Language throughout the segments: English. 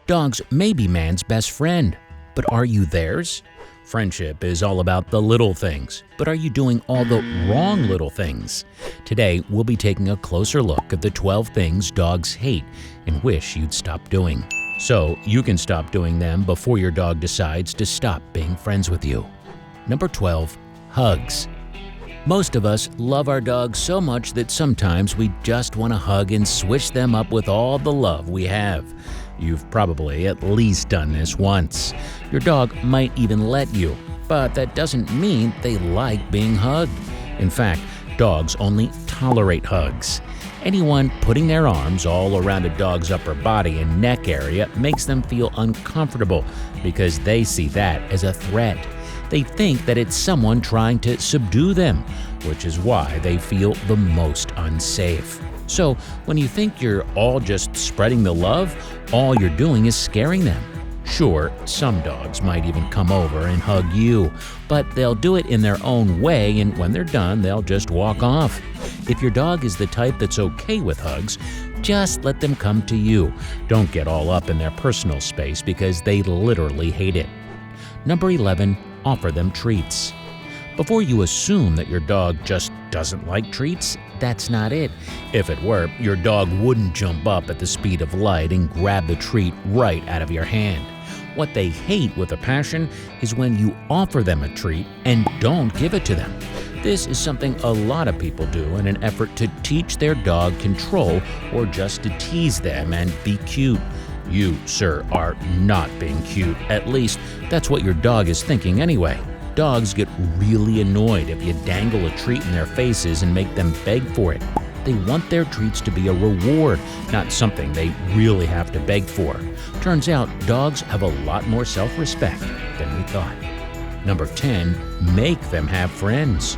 Dogs may be man's best friend, but are you theirs? Friendship is all about the little things, but are you doing all the wrong little things? Today, we'll be taking a closer look at the 12 things dogs hate and wish you'd stop doing, so you can stop doing them before your dog decides to stop being friends with you. Number 12. Hugs. Most of us love our dogs so much that sometimes we just want to hug and swish them up with all the love we have. You've probably at least done this once. Your dog might even let you, but that doesn't mean they like being hugged. In fact, dogs only tolerate hugs. Anyone putting their arms all around a dog's upper body and neck area makes them feel uncomfortable because they see that as a threat. They think that it's someone trying to subdue them, which is why they feel the most unsafe. So when you think you're all just spreading the love, all you're doing is scaring them. Sure, some dogs might even come over and hug you, but they'll do it in their own way, and when they're done, they'll just walk off. If your dog is the type that's okay with hugs, just let them come to you. Don't get all up in their personal space because they literally hate it. Number 11. Offer them treats. Before you assume that your dog just doesn't like treats, that's not it. If it were, your dog wouldn't jump up at the speed of light and grab the treat right out of your hand. What they hate with a passion is when you offer them a treat and don't give it to them. This is something a lot of people do in an effort to teach their dog control or just to tease them and be cute. You, sir, are not being cute. At least, that's what your dog is thinking anyway. Dogs get really annoyed if you dangle a treat in their faces and make them beg for it. They want their treats to be a reward, not something they really have to beg for. Turns out, dogs have a lot more self-respect than we thought. Number 10. Make them have friends.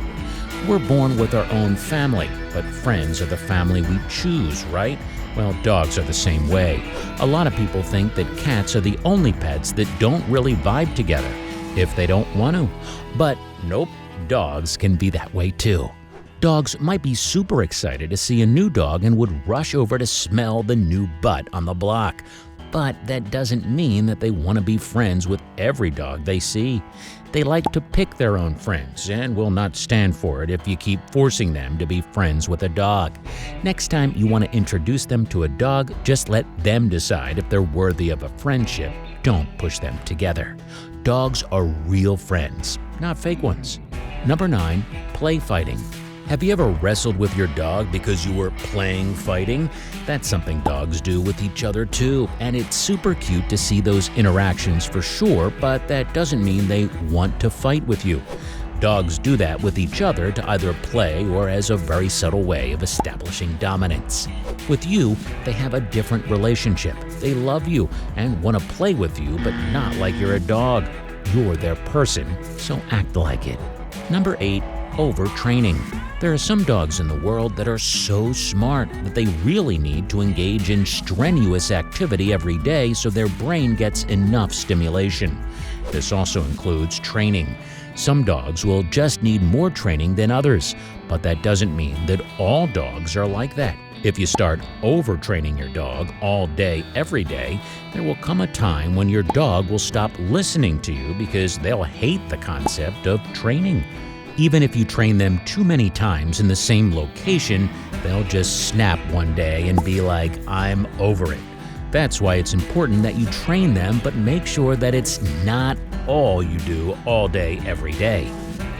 We're born with our own family, but friends are the family we choose, right? Well, dogs are the same way. A lot of people think that cats are the only pets that don't really vibe together if they don't want to. But nope, dogs can be that way too. Dogs might be super excited to see a new dog and would rush over to smell the new butt on the block. But that doesn't mean that they want to be friends with every dog they see. They like to pick their own friends and will not stand for it if you keep forcing them to be friends with a dog. Next time you want to introduce them to a dog, just let them decide if they're worthy of a friendship. Don't push them together. Dogs are real friends, not fake ones. Number 9. Play fighting. Have you ever wrestled with your dog because you were playing fighting? That's something dogs do with each other too, and it's super cute to see those interactions for sure, but that doesn't mean they want to fight with you. Dogs do that with each other to either play or as a very subtle way of establishing dominance. With you, they have a different relationship. They love you and want to play with you, but not like you're a dog. You're their person, so act like it. Number 8. Overtraining. There are some dogs in the world that are so smart that they really need to engage in strenuous activity every day so their brain gets enough stimulation. This also includes training. Some dogs will just need more training than others, but that doesn't mean that all dogs are like that. If you start overtraining your dog all day, every day, there will come a time when your dog will stop listening to you because they'll hate the concept of training. Even if you train them too many times in the same location, they'll just snap one day and be like, I'm over it. That's why it's important that you train them, but make sure that it's not all you do all day, every day.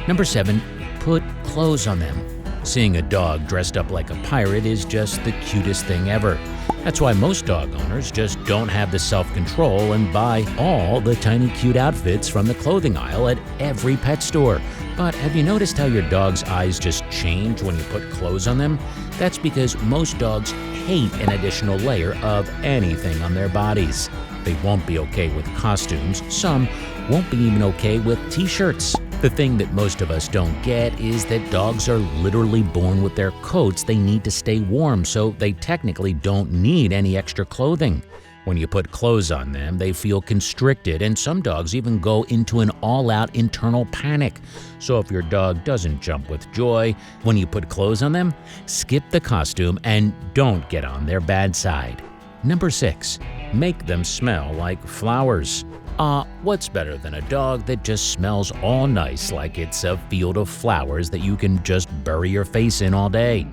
Number 7. Put clothes on them. Seeing a dog dressed up like a pirate is just the cutest thing ever. That's why most dog owners just don't have the self-control and buy all the tiny cute outfits from the clothing aisle at every pet store. But have you noticed how your dog's eyes just change when you put clothes on them? That's because most dogs hate an additional layer of anything on their bodies. They won't be okay with costumes. Some won't be even okay with t-shirts. The thing that most of us don't get is that dogs are literally born with their coats they need to stay warm, so they technically don't need any extra clothing. When you put clothes on them, they feel constricted, and some dogs even go into an all-out internal panic. So if your dog doesn't jump with joy when you put clothes on them, skip the costume and don't get on their bad side. Number 6. Make them smell like flowers. What's better than a dog that just smells all nice like it's a field of flowers that you can just bury your face in all day?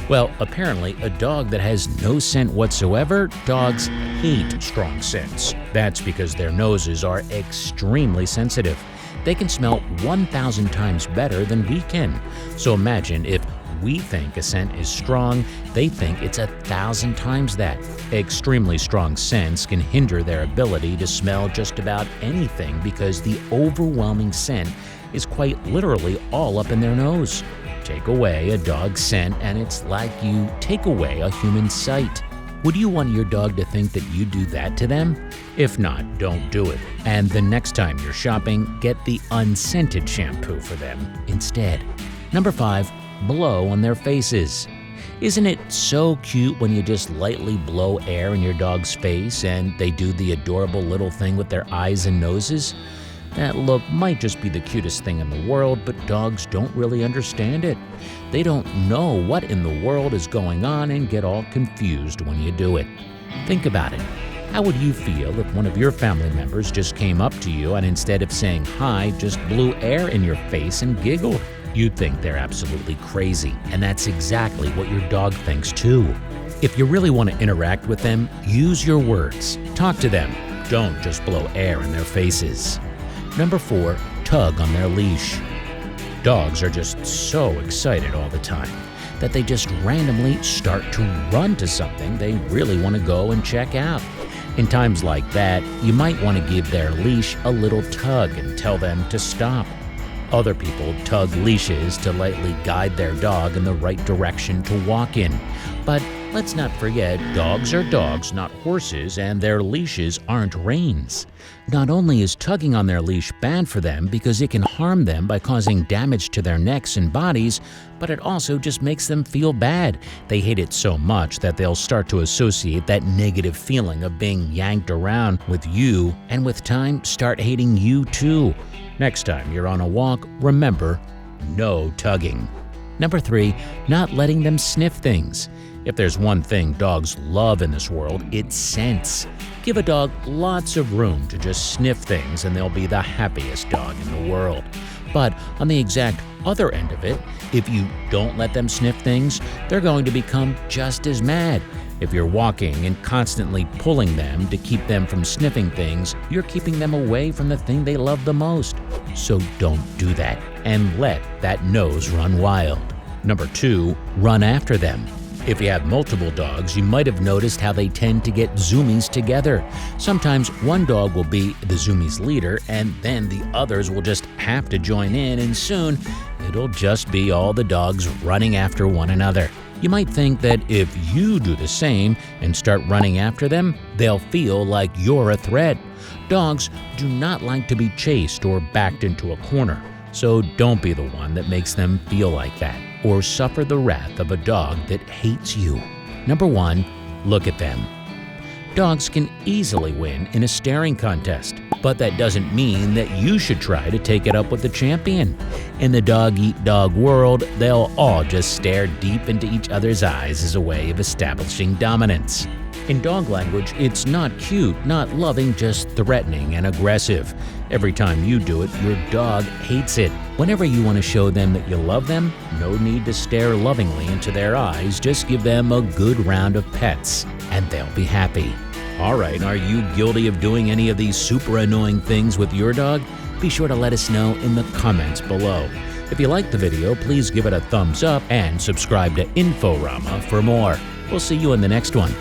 Well, apparently, a dog that has no scent whatsoever, dogs hate strong scents. That's because their noses are extremely sensitive. They can smell 1,000 times better than we can. So imagine if we think a scent is strong, they think it's 1,000 times that. Extremely strong scents can hinder their ability to smell just about anything because the overwhelming scent is quite literally all up in their nose. Take away a dog's scent and it's like you take away a human sight. Would you want your dog to think that you do that to them? If not, don't do it. And the next time you're shopping, get the unscented shampoo for them instead. Number 5. Blow on their faces. Isn't it so cute when you just lightly blow air in your dog's face and they do the adorable little thing with their eyes and noses? That look might just be the cutest thing in the world, but dogs don't really understand it. They don't know what in the world is going on and get all confused when you do it. Think about it. How would you feel if one of your family members just came up to you and instead of saying hi, just blew air in your face and giggled? You'd think they're absolutely crazy, and that's exactly what your dog thinks too. If you really want to interact with them, use your words. Talk to them. Don't just blow air in their faces. Number 4, tug on their leash. Dogs are just so excited all the time that they just randomly start to run to something they really want to go and check out. In times like that, you might want to give their leash a little tug and tell them to stop. Other people tug leashes to lightly guide their dog in the right direction to walk in. But let's not forget, dogs are dogs, not horses, and their leashes aren't reins. Not only is tugging on their leash bad for them because it can harm them by causing damage to their necks and bodies, but it also just makes them feel bad. They hate it so much that they'll start to associate that negative feeling of being yanked around with you, and with time, start hating you too. Next time you're on a walk, remember, no tugging. Number 3, not letting them sniff things. If there's one thing dogs love in this world, it's scents. Give a dog lots of room to just sniff things and they'll be the happiest dog in the world. But on the exact other end of it, if you don't let them sniff things, they're going to become just as mad. If you're walking and constantly pulling them to keep them from sniffing things, you're keeping them away from the thing they love the most. So don't do that and let that nose run wild. Number 2, run after them. If you have multiple dogs, you might have noticed how they tend to get zoomies together. Sometimes one dog will be the zoomie's leader, and then the others will just have to join in, and soon it'll just be all the dogs running after one another. You might think that if you do the same and start running after them, they'll feel like you're a threat. Dogs do not like to be chased or backed into a corner, so don't be the one that makes them feel like that, or suffer the wrath of a dog that hates you. Number 1, look at them. Dogs can easily win in a staring contest, but that doesn't mean that you should try to take it up with the champion. In the dog-eat-dog world, they'll all just stare deep into each other's eyes as a way of establishing dominance. In dog language, it's not cute, not loving, just threatening and aggressive. Every time you do it, your dog hates it. Whenever you want to show them that you love them, no need to stare lovingly into their eyes, just give them a good round of pets, and they'll be happy. Alright, are you guilty of doing any of these super annoying things with your dog? Be sure to let us know in the comments below. If you liked the video, please give it a thumbs up and subscribe to INFORAMA for more. We'll see you in the next one.